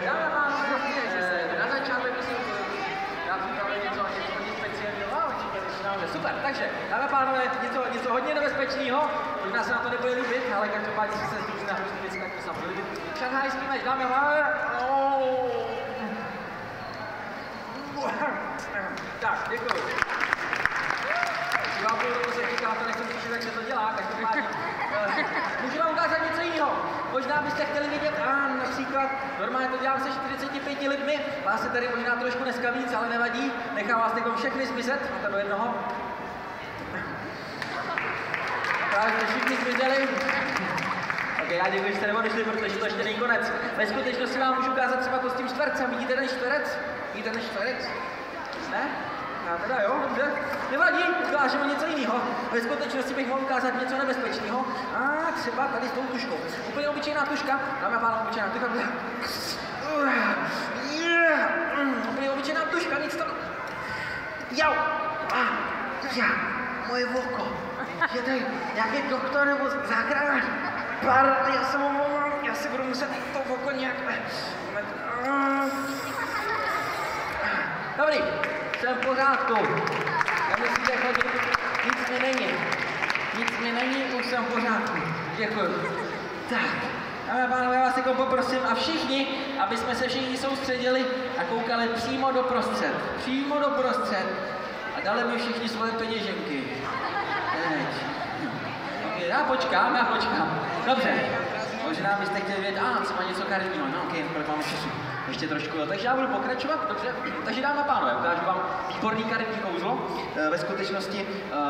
Dáme vám na začátek, já připravil něco hodně speciálního, super, takže dáme a pánové, něco hodně nebezpečného, možná se nám to nebude líbit, ale každopádně si se zdůží na hrozný věci, tak to se nám bude líbit. Šanghajský meč, dáme a pánové. Tak, děkuji. Vám půl roku se říká, to nechci slyšet, jak se to dělá, každopádně. Můžu vám ukázat něco jiného. Možná byste chtěli vidět, například, normálně to dělám se 45 lidmi, vás se tady možná trošku dneska víc, ale nevadí, nechám vás teď všechny zmizet, máte do jednoho. Právě jste všichni zmizeli. Ok, já děkuji, že jste neodešli, protože to ještě není konec. Ve skutečnosti vám můžu ukázat třeba to s tím čtvercem. Vidíte ten čtverec? Vidíte ten čtverec? Ne? Já teda jo, dobře. Nevadí, ukážeme něco jiného. Ve skutečnosti bych mohl ukázat něco nebezpečného. A třeba tady s tou tuškou. Úplně obyčejná tuška. Dáme a pánové, obyčejná tuška. Úplně obyčejná tuška, nic tam. Jau! Moje oko. Je tady nějaký doktor nebo záchranář. Já se omlouvám, já si budu muset to oko nějak... Dobrý, jsem v pořádku. Nemusíte chodit, nic mi není, už jsem v pořádku. Děkuji. Tak, dámy a pánové, vás jako poprosím a všichni, aby jsme se všichni soustředili a koukali přímo do prostřed. A dali mi všichni svoje peněženky. Já počkám. Dobře. Možná byste chtěli vědět, třeba něco karetního. No, kolik máme času? Ještě trošku, takže já budu pokračovat, dobře. Takže dámy a pánové, ukážu vám výborný karetní kouzlo. Ve skutečnosti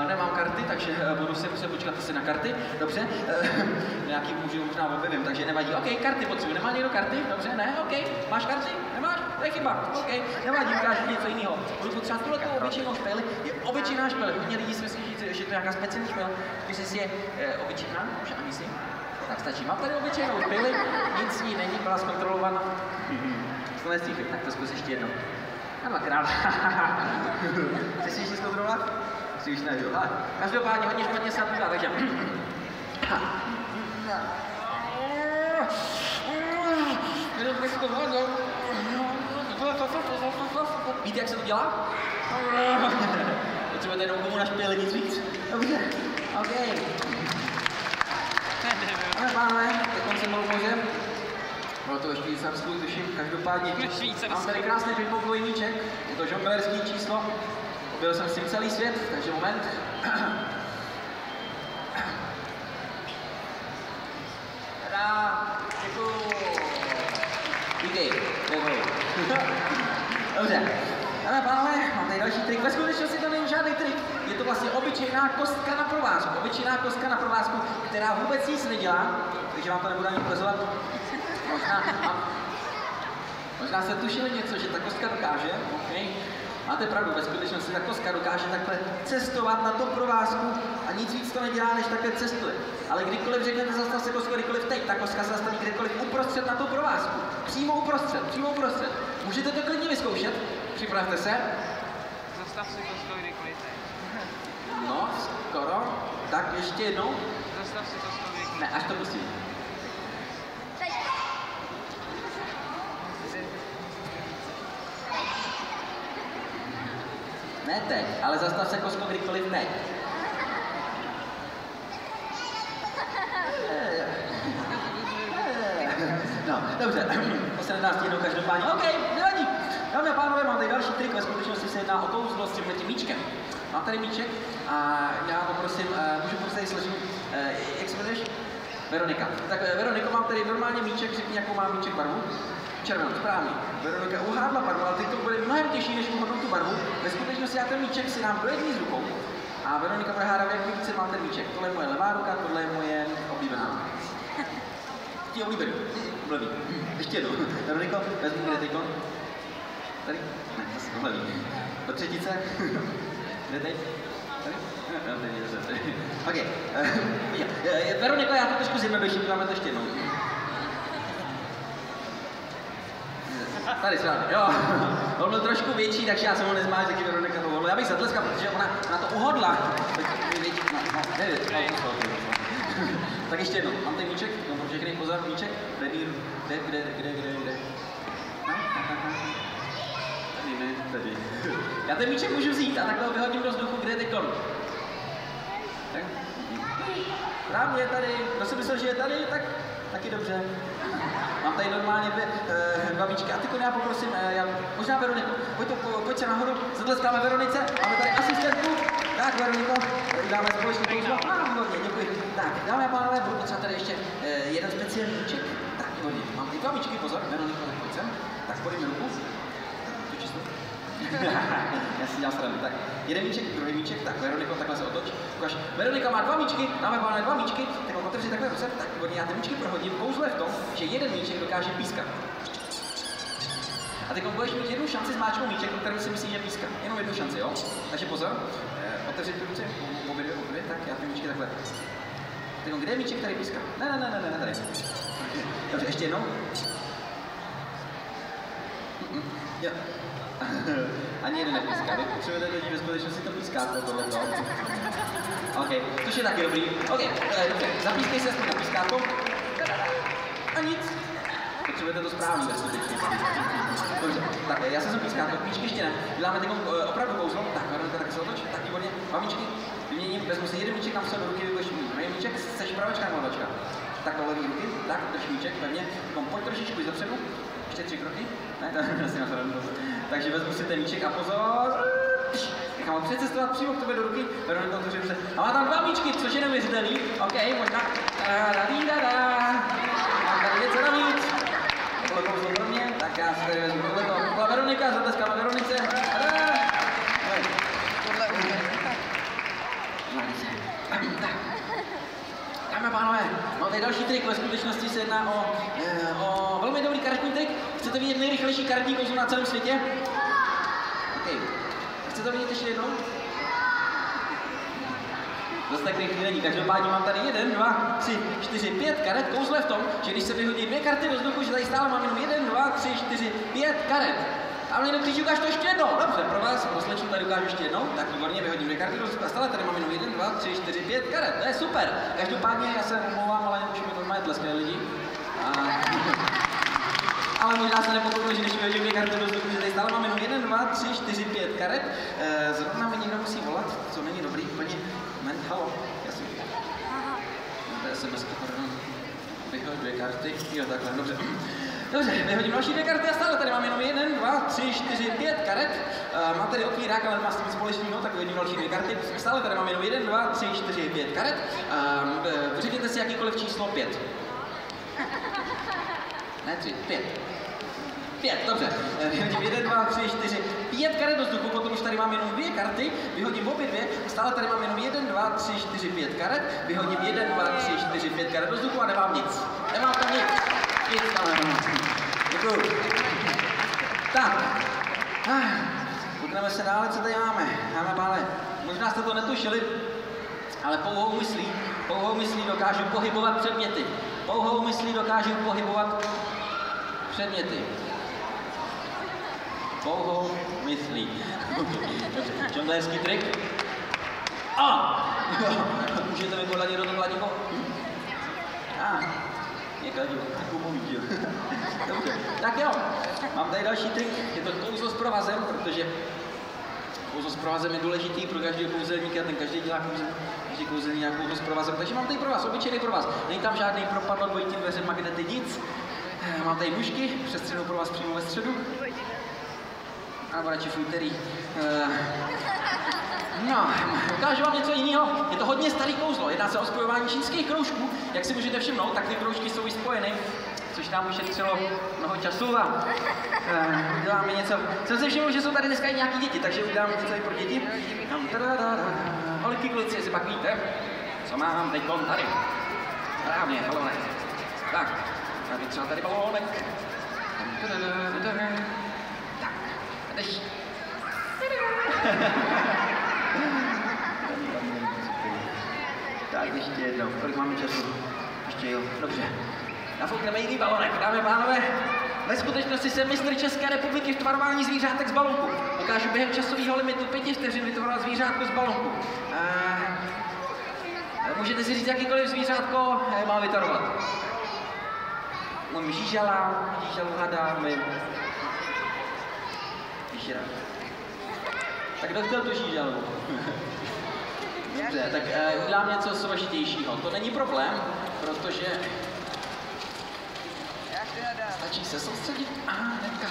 nemám karty, takže budu si muset počkat asi na karty, dobře. Nějaký můžu možná objevím, takže nevadí. OK, karty potřebuji. Nemá někdo karty? Dobře, ne? OK. Máš karty? Nemáš? To je chyba. OK, nevadí, ukážu něco jiného. Budu potřebovat tuhletou obyčejnou špejli. Je obyčejná špejl. Hodně lidí si myslí, že to je nějaká speciální špejl. Když si je obyčejná, už ani si. Tak stačí. Mám tady obyčejnou špejli, nic ní není, byla zkontrolovaná. To nestříchli, tak to zkus ještě jednou. A dvakrát. Chceš si ještě zkontrolovat? Si už ne, jo. Ale každopádně hodně špatně se napůjde, takže... Víte, jak se to dělá? Potřebujete jenom komu na špěli, nic víc. Dobře, OK. Ale pánové, teď jsem byl mořem. Bylo to ve Švýcarsku, tuším, každopádně. Mám tady krásný pingpongový míček, je to žonglerský číslo. Objel jsem s tím celý svět, takže moment. Tada, děkuju. Vítej, děkuju. Dobře. Ale pánové, mám tady další trik. Ve skutečnosti to není žádný trik. Je to vlastně obyčejná kostka na provázku. Obyčejná kostka na provázku, která vůbec nic nedělá, takže vám to nebudu ani ukazovat. Možná jste tušili něco, že ta kostka dokáže, okay. Máte pravdu, ve skutečnosti ta kostka dokáže takhle cestovat na tu provázku a nic víc to nedělá, než takhle cestuje. Ale kdykoliv řeknete zastav se kostku, kdykoliv teď, ta kostka se zastaví kdykoliv uprostřed na tu provázku. Přímo uprostřed. Můžete to klidně vyzkoušet, připravte se. Zastav se kostku, kdykoliv teď. No, skoro. Tak ještě jednou. Zastav se kostku, kdykoliv. Ne, až to pustím. Ne teď, ale zastav se kostkou kdykoliv teď. No, dobře, to se nedá stihnout každopádně. OK, nevadí. Dámy a pánové, mám tady další trik, ve skutečnosti se jedná o kouzlo s tímhletím míčkem. Mám tady míček a já poprosím, můžu prostě složit, jak se jmenuješ? Veronika. Tak Veroniko, mám tady normálně míček, řekni, jakou mám míček barvu. Červenou, správně. Veronika uhádla barvu, ale teď to bude mnohem těžší, než uhádnout tu barvu. Ve skutečnosti já ten míček si dám do jedné z rukou a Veronika bude hádat, jak více mám ten míček. Tohle je moje levá ruka, tohle je moje oblíbená. Ti oblíbený. Blbý. Ještě jednou. Veroniko, vezmi kde teďko. Tady? Ne, zase tohle ví. Do třetice. Kde teď? Tady? Ne, tady. OK. Veroniko, já to trošku zjednoduším, dáme to ještě jednou. Tady správně, jo. On byl trošku větší, takže já jsem ho nezmáš, taky Veronika to uhodla. Já bych zatleskal, protože ona to uhodla. Tak ještě jednou, mám tady míček, no všechny pozor, míček, kde? No, tady ne, tady. Já ten míček můžu vzít a takhle ho vyhodím do vzduchu, kde je teď korun. Tak. Právě je tady, kdo si myslel, že je tady, tak taky dobře. Mám tady normálně dva míčky a teď já poprosím, možná Veroniku, pojď se nahoru, zatleskáme Veronice, máme tady asistentku. Tak Veroniko, dáme společně kouzlo. Výborně, děkuji. Tak, dámy a pánové, budu potřebovat tady ještě jeden speciální míček. Tak, výborně, mám ty dva míčky, pozor, Veroniko, tak pojď sem. Tak podej mi ruku. Tu čisto. Já si dělám srandu. Tak, jeden míček, druhý míček, tak Veroniko, takhle se otoč. Ukaž, Veronika má dva míčky, dáme pánové dva míčky, tak ho otevři takhle ruce. Tak, výborně, já ty míčky prohodím. Kouzlo je v tom, že jeden míček dokáže pískat. A teď budeš mít jednu šanci zmáčknout míček, o kterém si myslíš, že píská. Jenom jednu šanci, jo? Takže pozor, otevři ty ruce, obě, tak já ty míčky takhle. Teď kde je míček, který píská? Ne, tady. Dobře, ještě jednou. Jo. Ani jeden nepíská, vy potřebujete lidi ve skutečnosti to píská, tohleto. OK, což je taky dobrý. OK, dobře, zapískej se aspoň na pískátko. A nic. Potřebujete to správně ve skutečnosti. Dobře, tak já se pískátko, míčky ještě ne. Děláme teď opravdu kouzlo. Tak, Veronika, tak se otoč, tak výborně. Dva míčky, vyměním, vezmu si jeden míček, tam se do ruky vykoš míček, seš pravačka nebo levačka. Tak do levý ruky, tak, drž míček, pevně. Pojď trošičku dopředu. Ještě 3 kroky. Ne, to asi na srandu. Takže vezmu si ten míček a pozor. Nechám ho přecestovat přímo k tobě do ruky. Veronika to dobře. A má tam dva míčky, což je neuvěřitelný. OK, možná. Mám tady něco navíc. Tohle kouzlo pro mě, tak já si tady vezmu tohleto. Tohle Veronika, zatleskáme Veronice. Dámy a pánové, mám tady další trik, ve skutečnosti se jedná o velmi dobrý karetní trik. Chcete vidět nejrychlejší karetní kouzlo na celém světě? OK. Chcete to vidět ještě jednou? Zase tak rychlý není. Každopádně mám tady 1, 2, 3, 4, 5 karet. Kouzlo je v tom, že když se vyhodí 2 karty do vzduchu, že tady stále mám jenom 1, 2, 3, 4, 5 karet. A mě kříží, ukáž to ještě jednou. Dobře, pro vás, pro slečnu tady ukážu ještě jednou. Tak výborně, vyhodím 2 karty do vzduchu a stále tady mám jenom 1, 2, 3, 4, 5 karet. To je super. Každopádně já se omlouvám, ale už mi normálně tleskají lidi. Ale možná se nepochopil, že když vyhodím 2 karty do vzduchu, že tady stále mám jenom 1, 2, 3, 4, 5 karet. Zrovna mi někdo musí volat, co není dobrý, úplně. Halo, jasně. To je SMS, pardon. Vyhodím 2 karty. Jo, takhle, dobře. Dobře, vyhodím další 2 karty a stále tady mám jenom 1, 2, 3, 4, 5 karet. Mám tady otvírák, ale má s tím společného, tak vyhodím další 2 karty. Stále tady mám jenom 1, 2, 3, 4, 5 karet. Řekněte si jakýkoliv číslo 5. Ne, 3, 5. 5, dobře. Vyhodím 1, 2, 3, 4, 5 karet do vzduchu, potom už tady mám jenom 2 karty, vyhodím obě 2, stále tady mám jenom 1, 2, 3, 4, 5 karet, vyhodím 1, 2, 3, 4, 5 karet do vzduchu a nemám nic. Nemám tam nic. Nic tam nemám. Děkuju. Tak. Pojďme se dále, co tady máme. Dáme pále. Možná jste to netušili, ale pouhou myslí dokážu pohybovat předměty. Pouhou myslí dokážu pohybovat předměty. Pouhou myslí. Žongléřský trik. Můžete mi podle někdo to hladíko? Je kladivo, takovou pomít, jo. Dobře, tak jo. Mám tady další trik, je to kouzlo s provazem, protože kouzlo s provazem je důležitý pro každého kouzelníka, ten každý dělá každý kouzelník nějak kouzlo s provazem, takže mám tady provaz, obyčejný provaz. Není tam žádný propadl dvojitý dveře, magnety, nic. Mám tady nůžky, přestřenou provaz přímo ve středu. Nebo radši v úterý. No, ukážu vám něco jiného. Je to hodně starý kouzlo. Jedná se o spojování čínských kroužků. Jak si můžete všimnout, tak ty kroužky jsou i spojeny, což nám ušetřilo mnoho času a uděláme něco. Jsem si všiml, že jsou tady dneska i nějaký děti, takže udělám něco i pro děti. Holky, kluci, jestli pak víte, co mám teď tady. Správně, balonek. Tak, tady třeba tady balónek. Tak, jdeš. Tak, ještě jednou. Kolik máme času? Ještě jo, dobře. Nafoukneme jiný balonek. Dámy a pánové, ve skutečnosti jsem mistr České republiky v tvarování zvířátek z balonku. Dokážu během časového limitu 5 vteřin vytvarovat zvířátko z balonku. Můžete si říct, jakýkoliv zvířátko má vytarovat. Umím žížala, žížalu hada, umím... Žížera. Tak kdo chtěl tu žížalu? Dobře, tak udělám něco složitějšího. To není problém, protože... Stačí se soustředit. Hnedka.